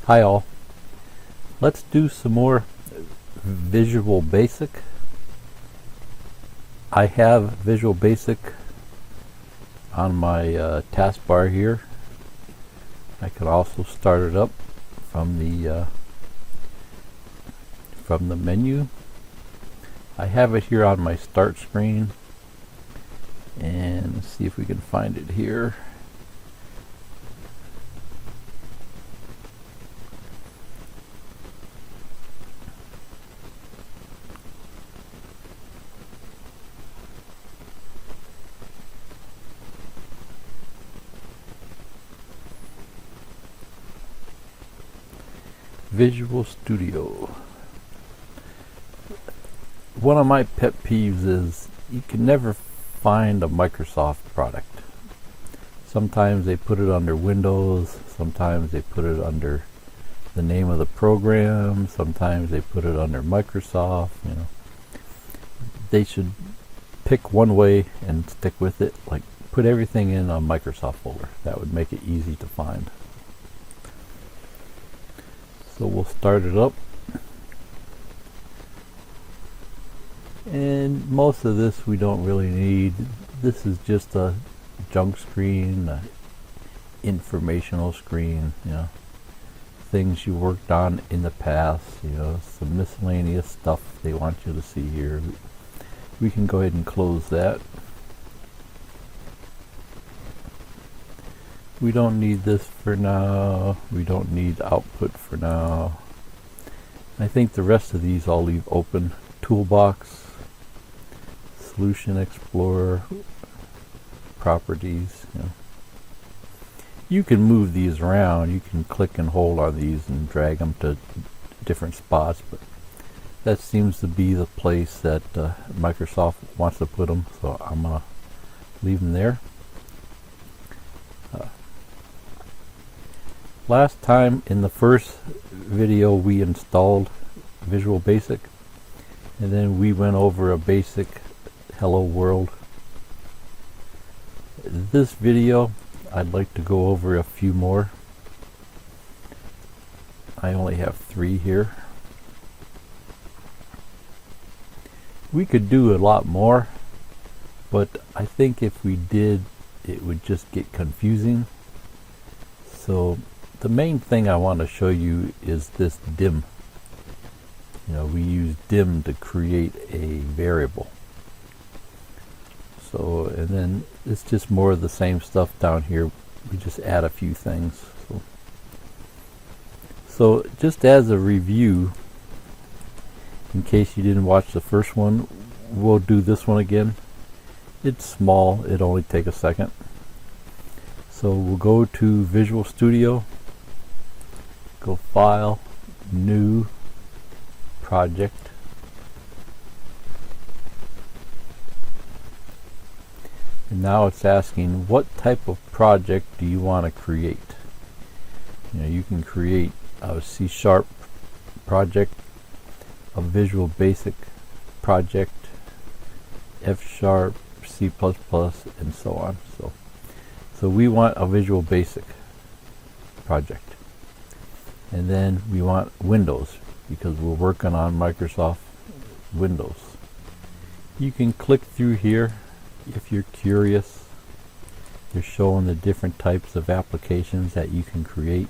Hi all. Let's do some more Visual Basic. I have Visual Basic on my taskbar here. I could also start it up from the menu. I have it here on my start screen, and let's see if we can find it here. Visual Studio. One of my pet peeves is you can never find a Microsoft product. Sometimes they put it under Windows, sometimes they put it under the name of the program, sometimes they put it under Microsoft. You know, they should pick one way and stick with it. Like, put everything in a Microsoft folder. That would make it easy to find. So we'll start it up, and most of this we don't really need. This is just a junk screen, a informational screen, you know, things you worked on in the past, you know, some miscellaneous stuff they want you to see here. We can go ahead and close that. We don't need this for now. We don't need output for now. I think the rest of these I'll leave open. Toolbox, Solution Explorer, Properties. You know. You can move these around. You can click and hold on these and drag them to different spots, but that seems to be the place that Microsoft wants to put them, so I'm going to leave them there. Last time in the first video we installed Visual Basic, and then we went over a basic Hello World. This video I'd like to go over a few more. I only have 3 here. We could do a lot more, but I think if we did, it would just get confusing. So the main thing I want to show you is this dim. You know, we use dim to create a variable. So, and then it's just more of the same stuff down here. We just add a few things. So just as a review, in case you didn't watch the first one, we'll do this one again. It's small, it'll only take a second. So we'll go to Visual Studio, go File, New, Project. And now it's asking what type of project do you want to create. You know, you can create a C# project, a Visual Basic project, F#, C++, and so on. So we want a Visual Basic project. And then we want Windows, because we're working on Microsoft Windows. You can click through here if you're curious. They're showing the different types of applications that you can create.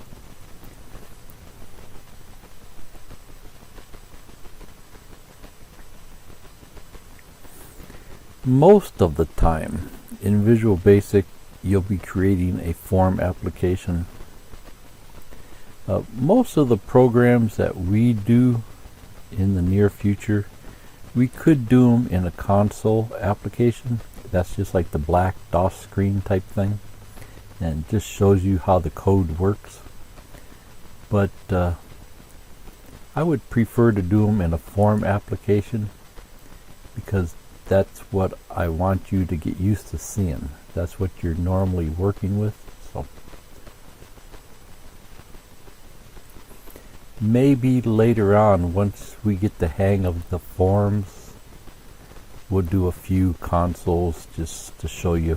Most of the time in Visual Basic you'll be creating a form application. Most of the programs that we do in the near future, we could do them in a console application. That's just like the black DOS screen type thing, and just shows you how the code works. But I would prefer to do them in a form application, because that's what I want you to get used to seeing. That's what you're normally working with. So maybe later on, once we get the hang of the forms, we'll do a few consoles just to show you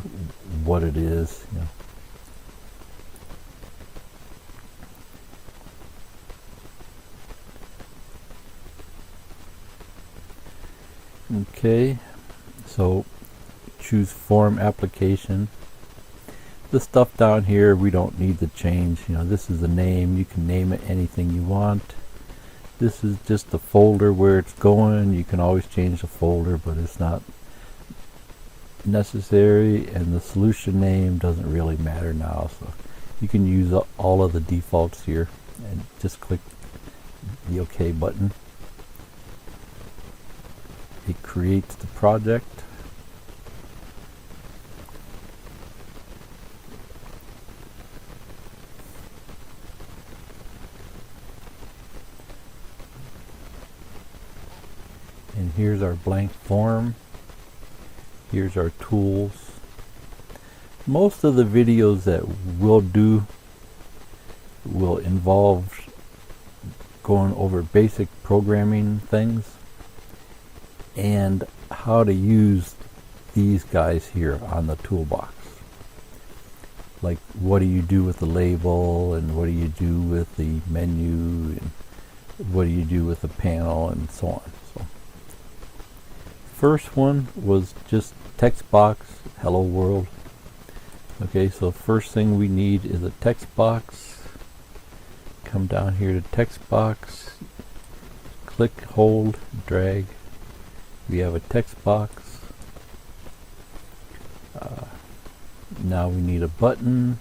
what it is. You know. Okay, so choose form application. The stuff down here we don't need to change. This is the name. You can name it anything you want. This is just the folder where it's going. You can always change the folder, but it's not necessary, and the solution name doesn't really matter now, so you can use all of the defaults here and just click the OK button. It creates the project. And here's our blank form. Here's our tools. Most of the videos that we'll do will involve going over basic programming things and how to use these guys here on the toolbox. Like, what do you do with the label, and what do you do with the menu, and what do you do with the panel, and so on. So first one was just text box, hello world. Okay, so first thing we need is a text box. Come down here to text box, click, hold, drag. We have a text box. Now we need a button.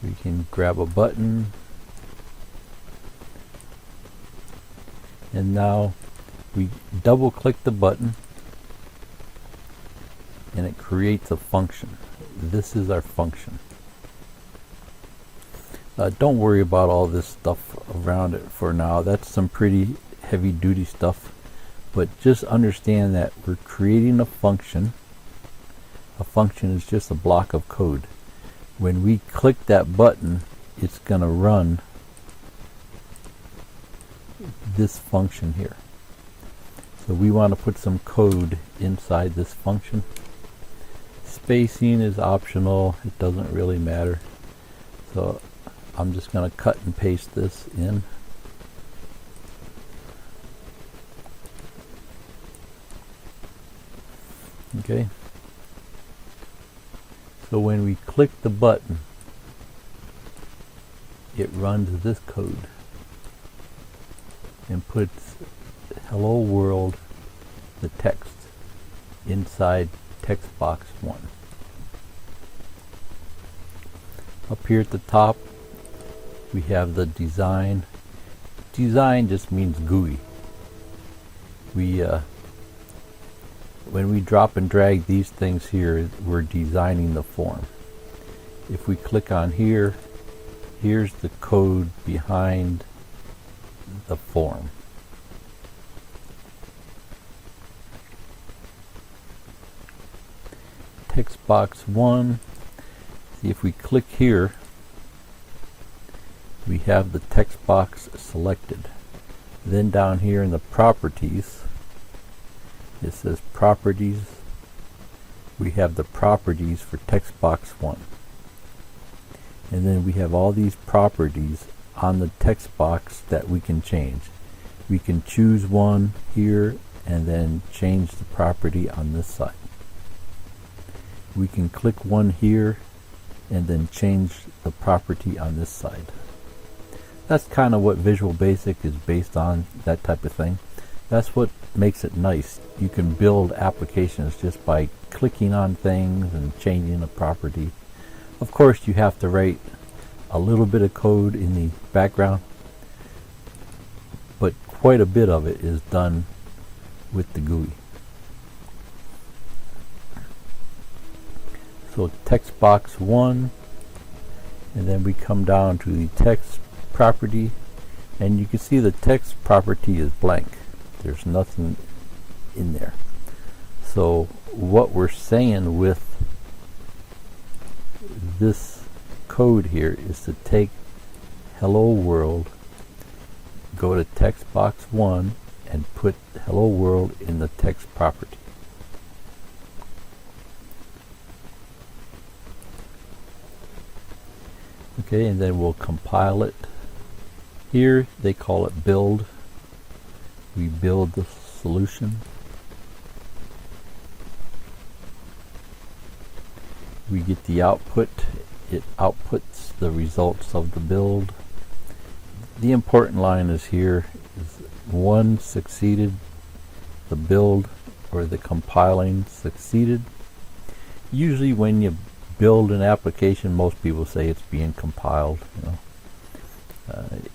We can grab a button. And now we double click the button and it creates a function. This is our function. Don't worry about all this stuff around it for now. That's some pretty heavy duty stuff. But just understand that we're creating a function. A function is just a block of code. When we click that button, it's going to run this function here. So we want to put some code inside this function. Spacing is optional. It doesn't really matter. So I'm just going to cut and paste this in. Okay. So when we click the button, it runs this code and puts hello world, the text, inside text box 1. Up here at the top, we have the design. Design just means GUI. When we drop and drag these things here, we're designing the form. If we click on here, here's the code behind the form. Text box 1. See, if we click here, we have the text box selected. Then down here in the properties, it says properties. We have the properties for text box 1. And then we have all these properties on the text box that we can change. We can choose one here and then change the property on this side. We can click one here and then change the property on this side. That's kind of what Visual Basic is based on, that type of thing. That's what makes it nice. You can build applications just by clicking on things and changing a property. Of course, you have to write a little bit of code in the background, but quite a bit of it is done with the GUI. So text box 1, and then we come down to the text property, and you can see the text property is blank. There's nothing in there. So what we're saying with this code here is to take hello world, go to text box 1 and put hello world in the text property. Okay, and then we'll compile it. Here they call it build. We build the solution. we get the output. It outputs the results of the build. The important line is here is 1 succeeded, the build or the compiling succeeded. Usually when you build an application, most people say it's being compiled.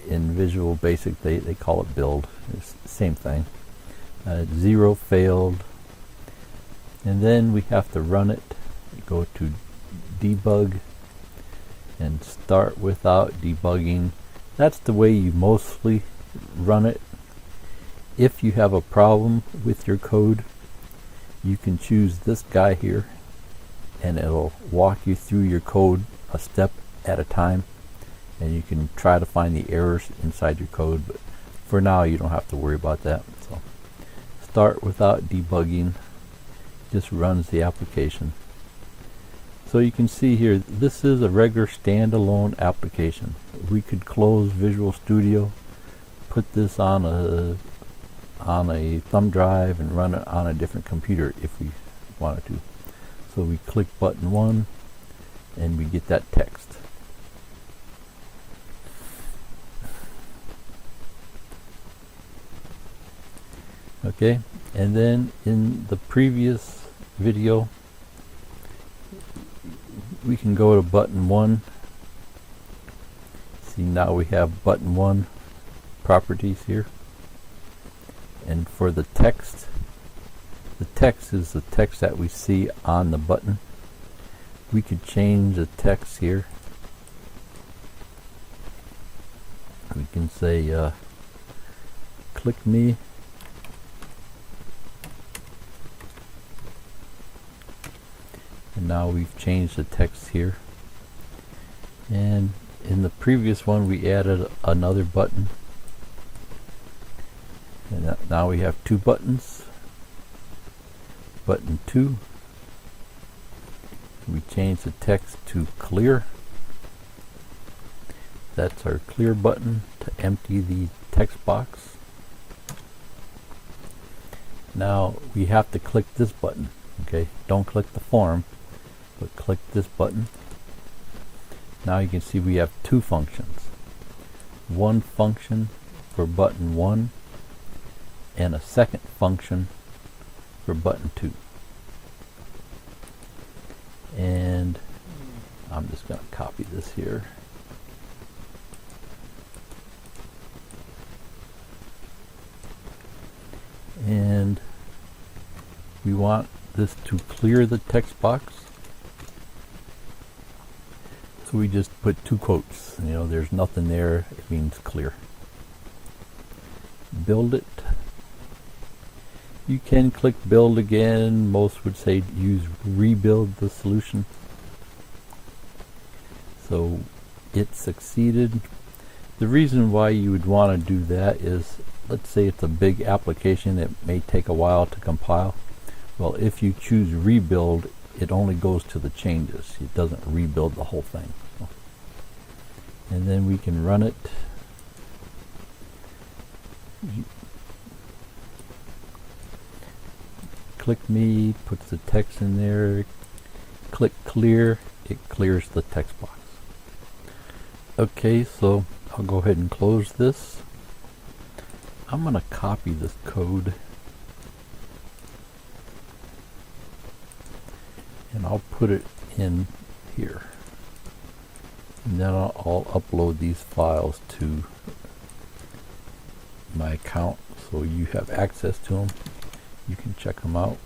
In Visual Basic they call it build. It's the same thing. 0 failed, and then we have to run it. Go to debug and start without debugging. That's the way you mostly run it. If you have a problem with your code, you can choose this guy here, and it'll walk you through your code a step at a time, and you can try to find the errors inside your code, but for now you don't have to worry about that. So start without debugging just runs the application. So you can see here, this is a regular standalone application. We could close Visual Studio, put this on a thumb drive and run it on a different computer if we wanted to. So we click button 1 and we get that text. Okay, and then in the previous video we can go to button 1. See, now we have button 1 properties here, and for the text is the text that we see on the button. We could change the text here. We can say click me, and now we've changed the text here. And in the previous one we added another button, and now we have 2 buttons. Button 2, we change the text to clear. That's our clear button to empty the text box. Now we have to click this button. Okay, don't click the form, but click this button. Now you can see we have 2 functions. One function for button 1 and a second function for button 2. And I'm just going to copy this here. And we want this to clear the text box. So we just put 2 quotes. There's nothing there. It means clear. Build it. You can click build again. Most would say use rebuild the solution. So it succeeded. The reason why you would want to do that is, let's say it's a big application that may take a while to compile. Well, if you choose rebuild, it only goes to the changes. It doesn't rebuild the whole thing. And then we can run it. Click me, puts the text in there. Click clear, it clears the text box. Okay, so I'll go ahead and close this. I'm going to copy this code and I'll put it in here. And then I'll upload these files to my account so you have access to them. You can check them out.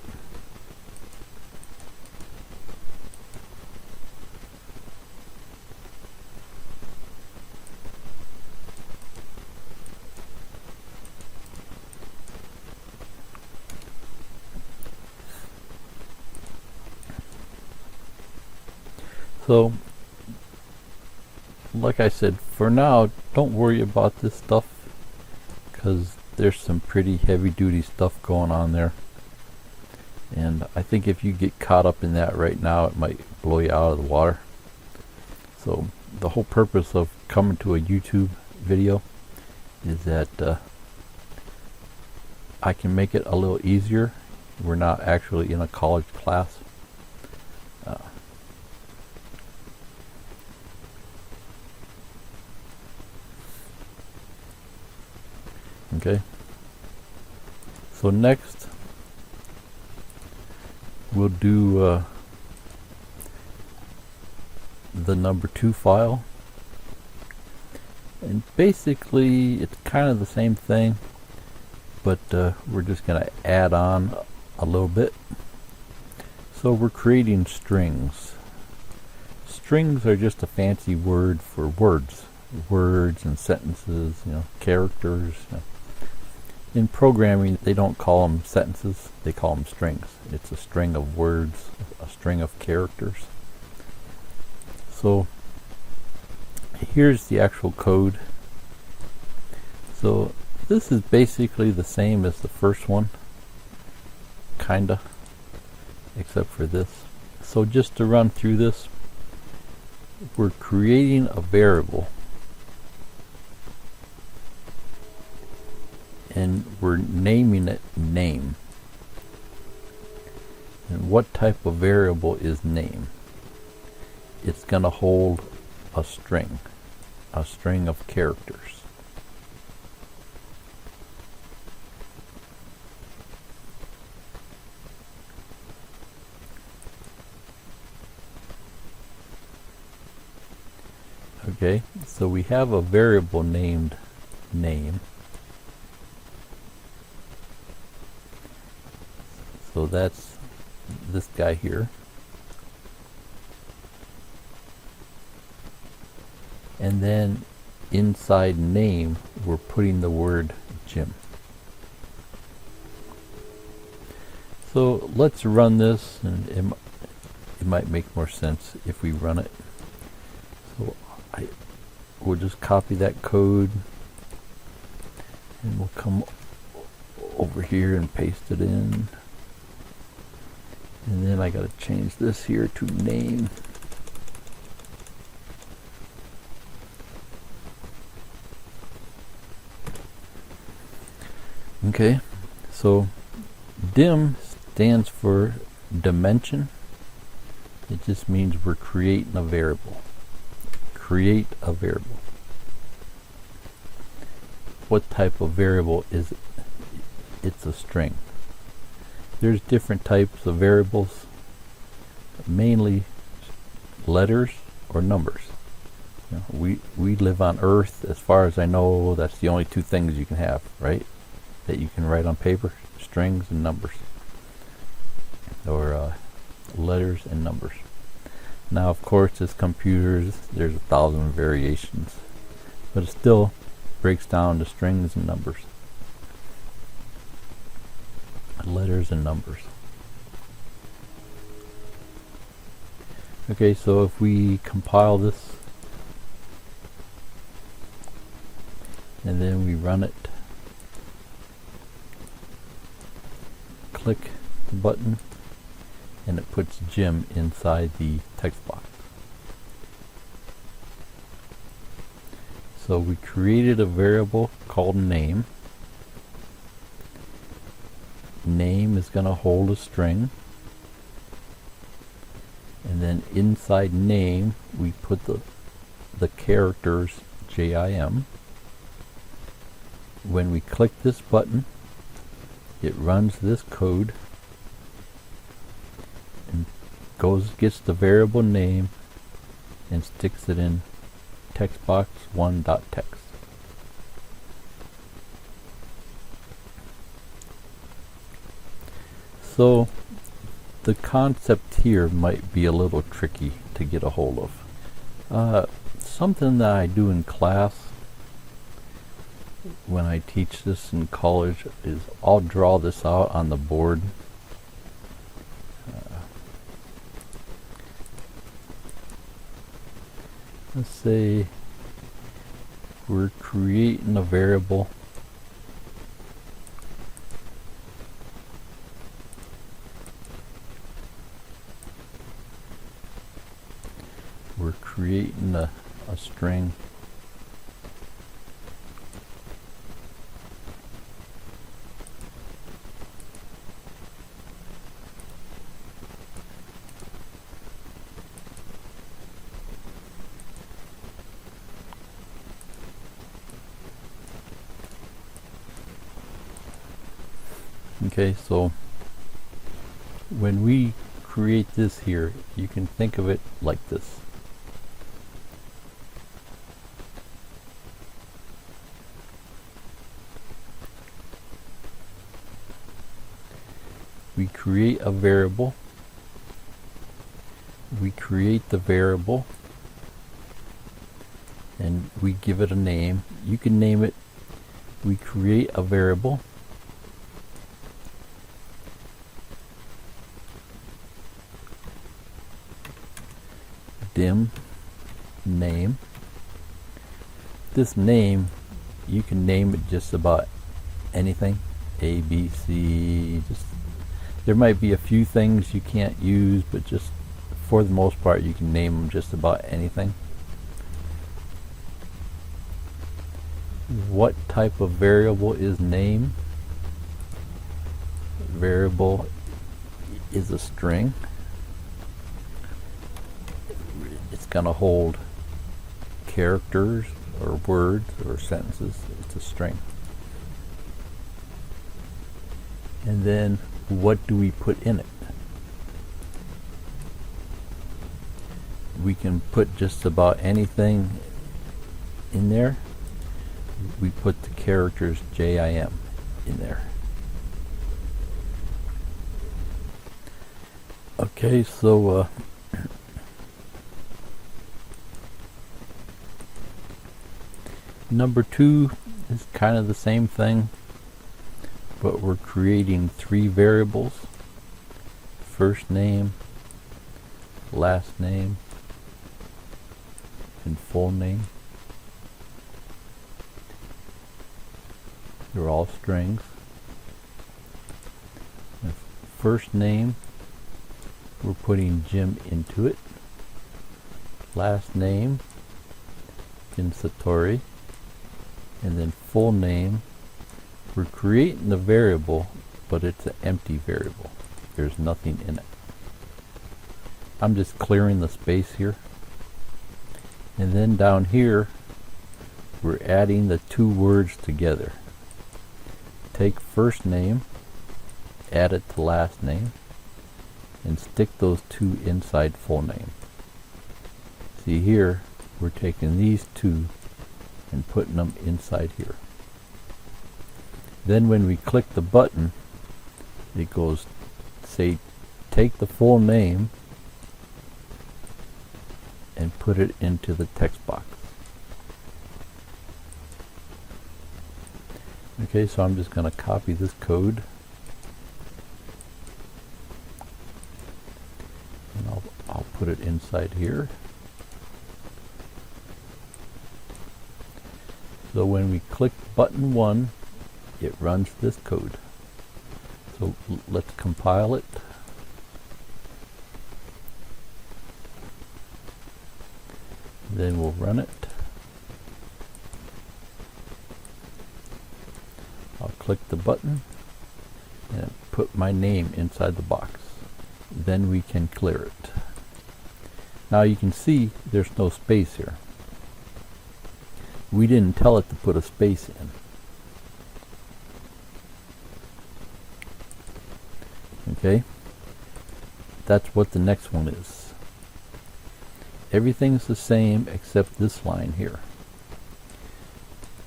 So, like I said, for now, don't worry about this stuff, because there's some pretty heavy duty stuff going on there, and I think if you get caught up in that right now, it might blow you out of the water. So the whole purpose of coming to a YouTube video is that I can make it a little easier. We're not actually in a college class. Okay. So next, we'll do the number 2 file. And basically, it's kind of the same thing, but we're just going to add on a little bit. So we're creating strings. Strings are just a fancy word for words. Words and sentences, characters. In programming, they don't call them sentences, they call them strings. It's a string of words, a string of characters. So here's the actual code. So this is basically the same as the first one, kinda, except for this. So just to run through this, we're creating a variable and we're naming it name. And what type of variable is name? It's going to hold a string of characters. Okay, so we have a variable named name. So that's this guy here. And then inside name, we're putting the word Jim. So let's run this, and it might make more sense if we run it. So we'll just copy that code, and we'll come over here and paste it in. And then I gotta change this here to name. Okay, so dim stands for dimension. It just means we're creating a variable. Create a variable. What type of variable is it? It's a string. There's different types of variables, mainly letters or numbers. We live on Earth. As far as I know, that's the only two things you can have, right? That you can write on paper: strings and numbers, or letters and numbers. Now, of course, as computers, there's 1,000 variations, but it still breaks down to strings and numbers. Letters and numbers. Okay, so if we compile this and then we run it, click the button, and it puts Jim inside the text box. So we created a variable called name. Name is going to hold a string, and then inside name we put the characters JIM. When we click this button, it runs this code and gets the variable name and sticks it in textbox1.text. So the concept here might be a little tricky to get a hold of. Something that I do in class when I teach this in college is I'll draw this out on the board. Let's say we're creating a variable. We're creating a string. Okay, so when we create this here, you can think of it like this. We create a variable. We create the variable and we give it a name. You can name it. We create a variable. Dim name. This name, you can name it just about anything. A, B, C. Just there might be a few things you can't use, but just for the most part, you can name them just about anything. What type of variable is name? Variable is a string. It's going to hold characters or words or sentences. It's a string. And then what do we put in it? We can put just about anything in there. We put the characters JIM in there. Okay, so number 2 is kind of the same thing, but we're creating 3 variables: first name, last name, and full name. They're all strings. The first name, we're putting Jim into it. Last name, Vincitore. And then full name, we're creating the variable, but it's an empty variable. There's nothing in it. I'm just clearing the space here. And then down here, we're adding the 2 words together. Take first name, add it to last name, and stick those 2 inside full name. See here, we're taking these 2 and putting them inside here. Then when we click the button, it goes, say, take the full name and put it into the text box. Okay, so I'm just going to copy this code, and I'll put it inside here. So when we click button 1, it runs this code. So let's compile it. Then we'll run it. I'll click the button and put my name inside the box. Then we can clear it. Now you can see there's no space here. We didn't tell it to put a space in. Okay? That's what the next one is. Everything's the same except this line here.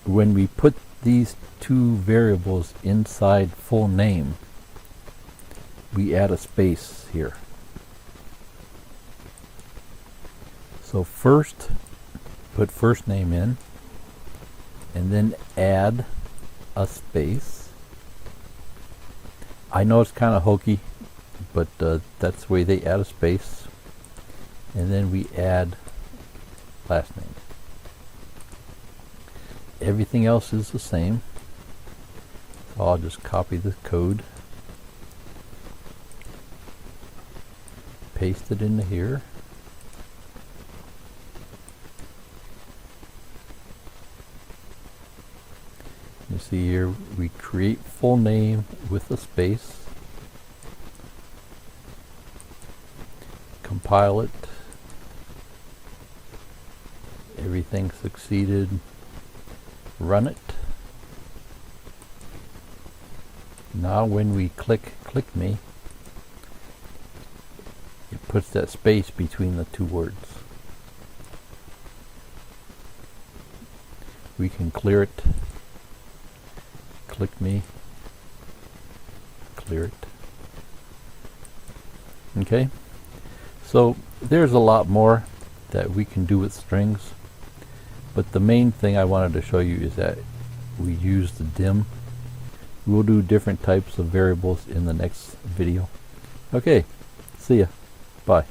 When we put these 2 variables inside full name, we add a space here. So first, put first name in, and then add a space. I know it's kind of hokey, but that's the way they add a space. And then we add last name. Everything else is the same. So I'll just copy this code, paste it into here. You see here, we create full name with a space, compile it, everything succeeded, run it, Now when we click me, it puts that space between the two words. We can clear it, click me, clear it. Okay, so there's a lot more that we can do with strings, but the main thing I wanted to show you is that we use the dim. We'll do different types of variables in the next video. Okay, see ya. Bye.